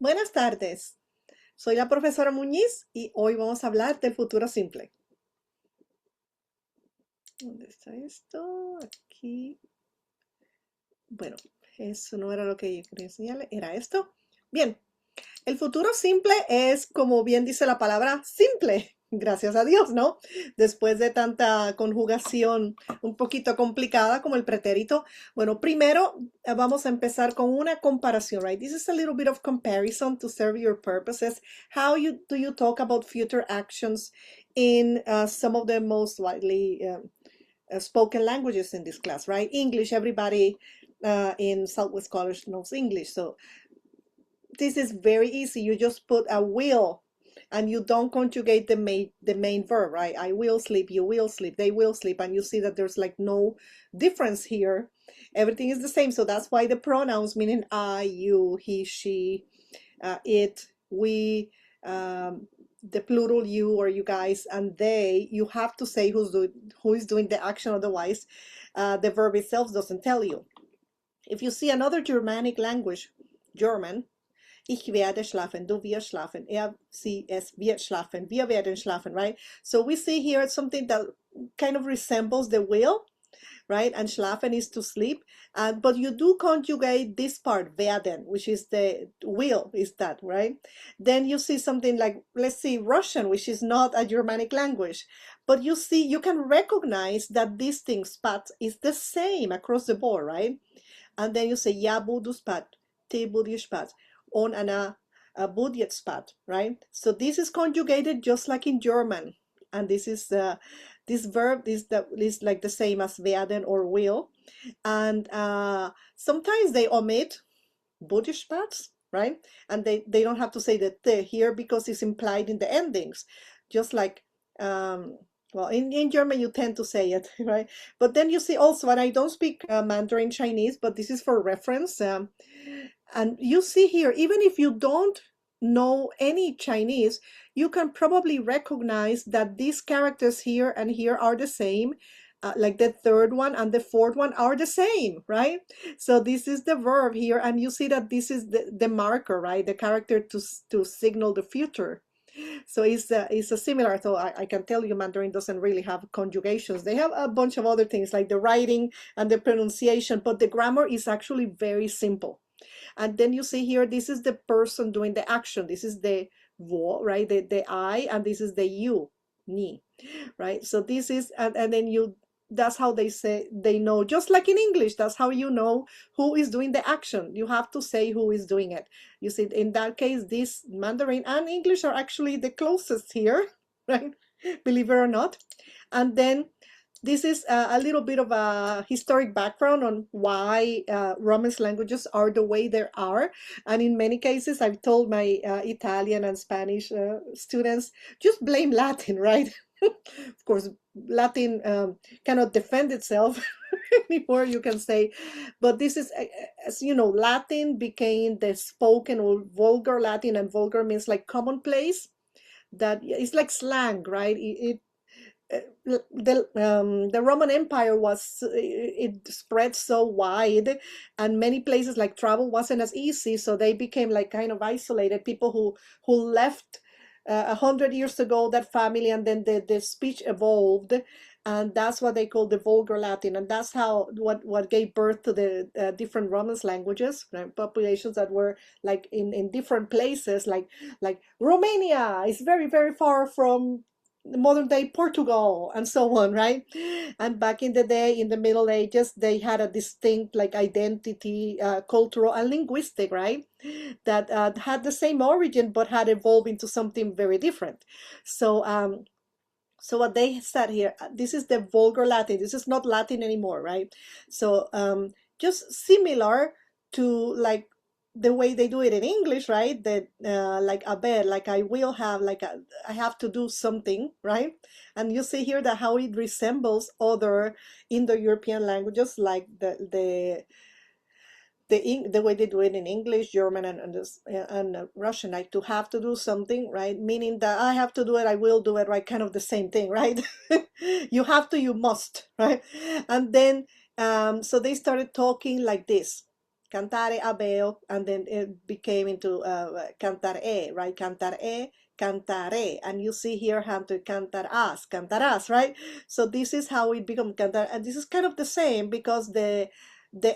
Buenas tardes, soy la profesora Muñiz y hoy vamos a hablar del futuro simple. ¿Dónde está esto? Aquí. Bueno, eso no era lo que yo quería enseñarle, era esto. Bien, el futuro simple es, como bien dice la palabra, simple. Gracias a Dios, ¿no? Después de tanta conjugación un poquito complicada como el pretérito. Bueno, primero vamos a empezar con una comparación, right? This is a little bit of comparison to serve your purposes. How do you talk about future actions in some of the most widely spoken languages in this class, right? English, everybody in Southwest College knows English. So this is very easy. You just put a will and you don't conjugate the main verb, right? I will sleep, you will sleep, they will sleep, and you see that there's like no difference here. Everything is the same. So that's why the pronouns, meaning I, you, he, she, it, we, the plural you or you guys, and they, you have to say who is doing the action, otherwise the verb itself doesn't tell you. If you see another Germanic language, German, ich werde schlafen, du wirst schlafen, sie, es wird schlafen, wir werden schlafen, right? So we see here something that kind of resembles the will, right? And schlafen is to sleep. But you do conjugate this part, werden, which is the will, is that, right? Then you see something like, let's see, Russian, which is not a Germanic language. But you see, you can recognize that this thing, spat, is the same across the board, right? And then you say, ja budu spat, te budu spat, on ana budget spat, right? So this is conjugated just like in German. And this is this verb is like the same as werden or will. And sometimes they omit Buddhist parts, right? And they don't have to say the te here because it's implied in the endings. Just like, well, in German you tend to say it, right? But then you see also, and I don't speak Mandarin Chinese, but this is for reference. And you see here, even if you don't know any Chinese, you can probably recognize that these characters here and here are the same. Like the third one and the fourth one are the same, right? So this is the verb here, and you see that this is the marker, right? The character to signal the future. So it's a similar, so I can tell you Mandarin doesn't really have conjugations. They have a bunch of other things like the writing and the pronunciation, but the grammar is actually very simple. And then you see here, this is the person doing the action. This is the wo, right? The I, and this is the you, ni, right? So this is, and then you, that's how they say, they know, just like in English, that's how you know who is doing the action. You have to say who is doing it. You see, in that case, this Mandarin and English are actually the closest here, right? Believe it or not. And then this is a little bit of a historic background on why Romance languages are the way they are. And in many cases, I've told my Italian and Spanish students, just blame Latin, right? Of course, Latin cannot defend itself anymore, you can say. But this is, as you know, Latin became the spoken or vulgar Latin, and vulgar means like commonplace. That it's like slang, right? The Roman Empire was, it spread so wide, and many places like travel wasn't as easy, so they became like kind of isolated people who left 100 years ago that family, and then the speech evolved, and that's what they call the vulgar Latin, and that's how what gave birth to the different Romance languages, right? Populations that were like in different places, like Romania is very far from modern day Portugal and so on, right? And back in the day, in the Middle Ages, they had a distinct like identity, cultural and linguistic, right? That had the same origin but had evolved into something very different. So what they said here, this is the vulgar Latin. This is not Latin anymore, right? So just similar to like the way they do it in English, right? That like haber, like I will have, like I have to do something, right? And you see here that how it resembles other Indo-European languages, like the way they do it in English, German, and Russian, like to have to do something, right? Meaning that I have to do it, I will do it, right? Kind of the same thing, right? You have to, you must, right? And then, so they started talking like this. cantare, habeo, and then it became into cantare, right? Cantare, cantare, and you see here how to cantarás, right? So this is how it becomes cantar, and this is kind of the same because the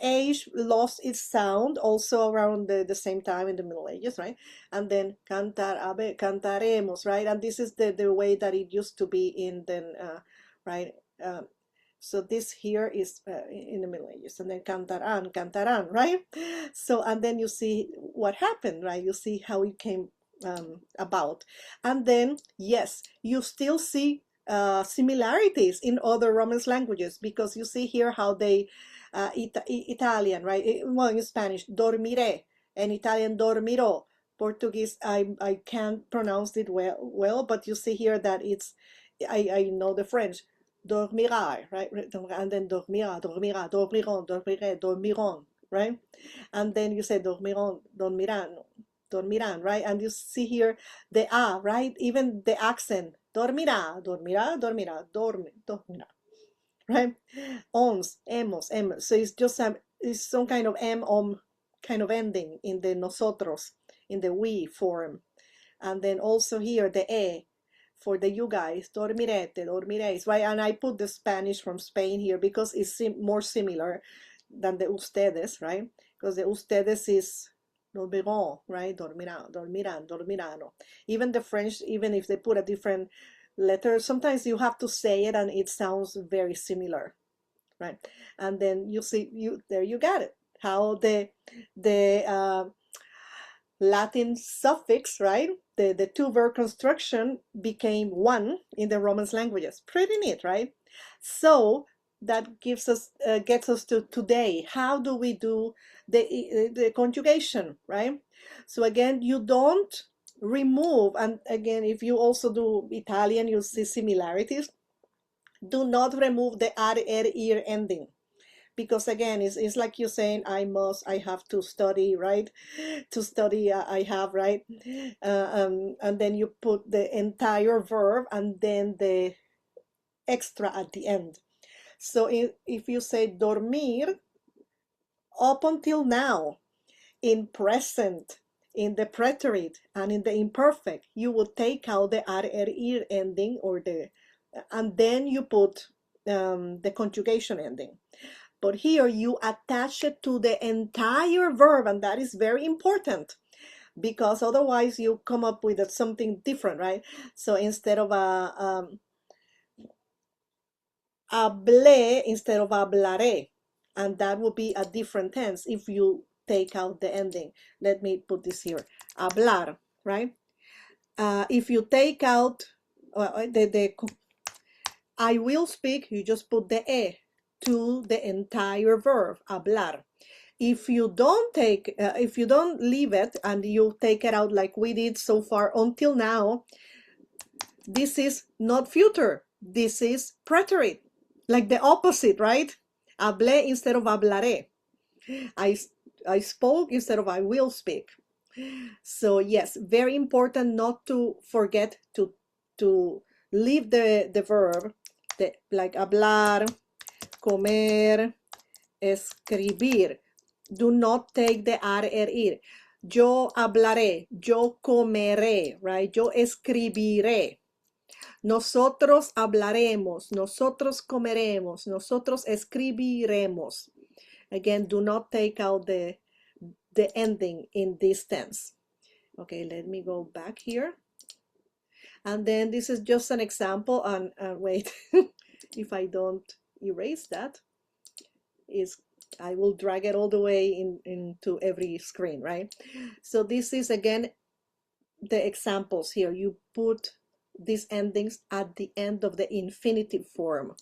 age lost its sound also around the same time in the Middle Ages, right? And then cantaremos, right? And this is the way that it used to be in the right. So this here is in the Middle Ages, and then cantarán, right? So, and then you see what happened, right? You see how it came about. And then, yes, you still see similarities in other Romance languages because you see here how they, Italian, right? Well, in Spanish, dormiré, and Italian dormirò. Portuguese, I can't pronounce it well, but you see here that it's, I know the French, dormira, right? And then dormiront, right? And then you say dormirán, right? And you see here the right? Even the accent, dormirá, right? Ons, hemos. So it's just it's some kind of kind of ending in the nosotros, in the we form. And then also here the for the you guys, dormirete, dormiréis, right? And I put the Spanish from Spain here because it's more similar than the ustedes, right? Because the ustedes is dormiront, right? Dormirano. Even the French, even if they put a different letter, sometimes you have to say it and it sounds very similar, right? And then you see, there you got it. How the Latin suffix, right? The two verb construction became one in the Romance languages. Pretty neat, right? So that gives us, gets us to today. How do we do the conjugation, right? So again, you don't remove, and again, if you also do Italian, you'll see similarities. Do not remove the ar, ir ending, because again it's like you're saying I have to study, right? To study, I have, right? And then you put the entire verb and then the extra at the end. So if you say dormir, up until now, in present, in the preterite, and in the imperfect, you would take out the ar, ir ending, and then you put the conjugation ending. But here you attach it to the entire verb, and that is very important because otherwise you come up with something different, right? So instead of hablé, instead of hablaré, and that would be a different tense if you take out the ending. Let me put this here, hablar, right? If you take out the I will speak, you just put the to the entire verb, hablar. If you don't if you don't leave it and you take it out like we did so far until now, this is not future. This is preterite, like the opposite, right? Hablé instead of hablaré. I spoke instead of I will speak. So yes, very important not to forget to leave the verb, like hablar, comer, escribir. Do not take the ar, ir. Yo hablaré, yo comeré, right? Yo escribiré. Nosotros hablaremos, nosotros comeremos, nosotros escribiremos. Again, do not take out the ending in this tense. Okay, let me go back here. And then this is just an example, and wait, if I don't erase that, I will drag it all the way into every screen, right? So this is again the examples here. You put these endings at the end of the infinitive form.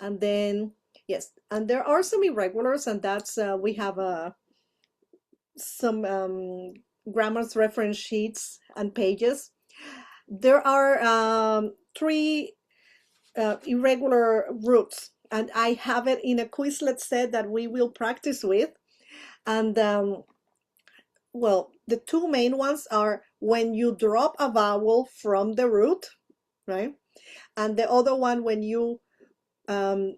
And then, yes, and there are some irregulars, and that's, we have some grammar's reference sheets and pages. There are 3 irregular roots, and I have it in a Quizlet set that we will practice with. And well, the 2 main ones are when you drop a vowel from the root, right? And the other one when you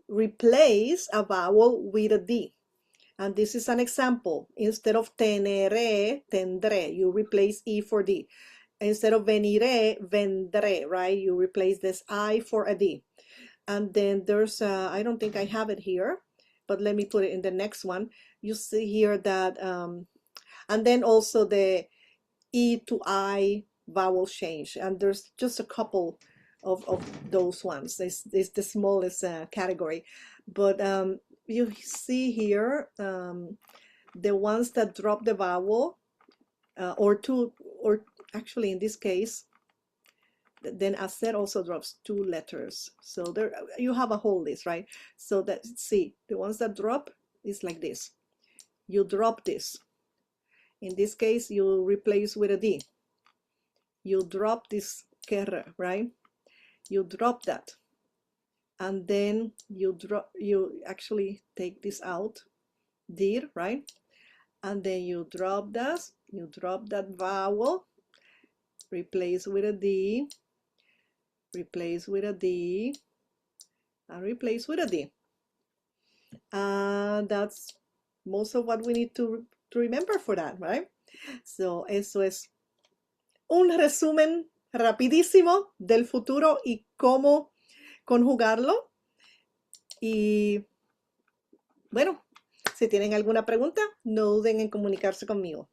replace a vowel with a D. And this is an example. Instead of teneré, tendré. You replace E for D. Instead of veniré, vendré, right? You replace this I for a D. And then there's, I don't think I have it here, but let me put it in the next one. You see here that, and then also the E to I vowel change. And there's just a couple of those ones. It's the smallest category. But you see here, the ones that drop the vowel, or actually in this case, then hacer also drops 2 letters. So there you have a whole list, right? So that, see, the ones that drop is like this. You drop this. In this case, you replace with a D. You drop this querré, right? You drop that. And then you actually take this out, dir, right? And then you drop that vowel, replace with a D, replace with a D, and replace with a D. And that's most of what we need to remember for that, right? So eso es un resumen rapidísimo del futuro y cómo conjugarlo. Y bueno, si tienen alguna pregunta, no duden en comunicarse conmigo.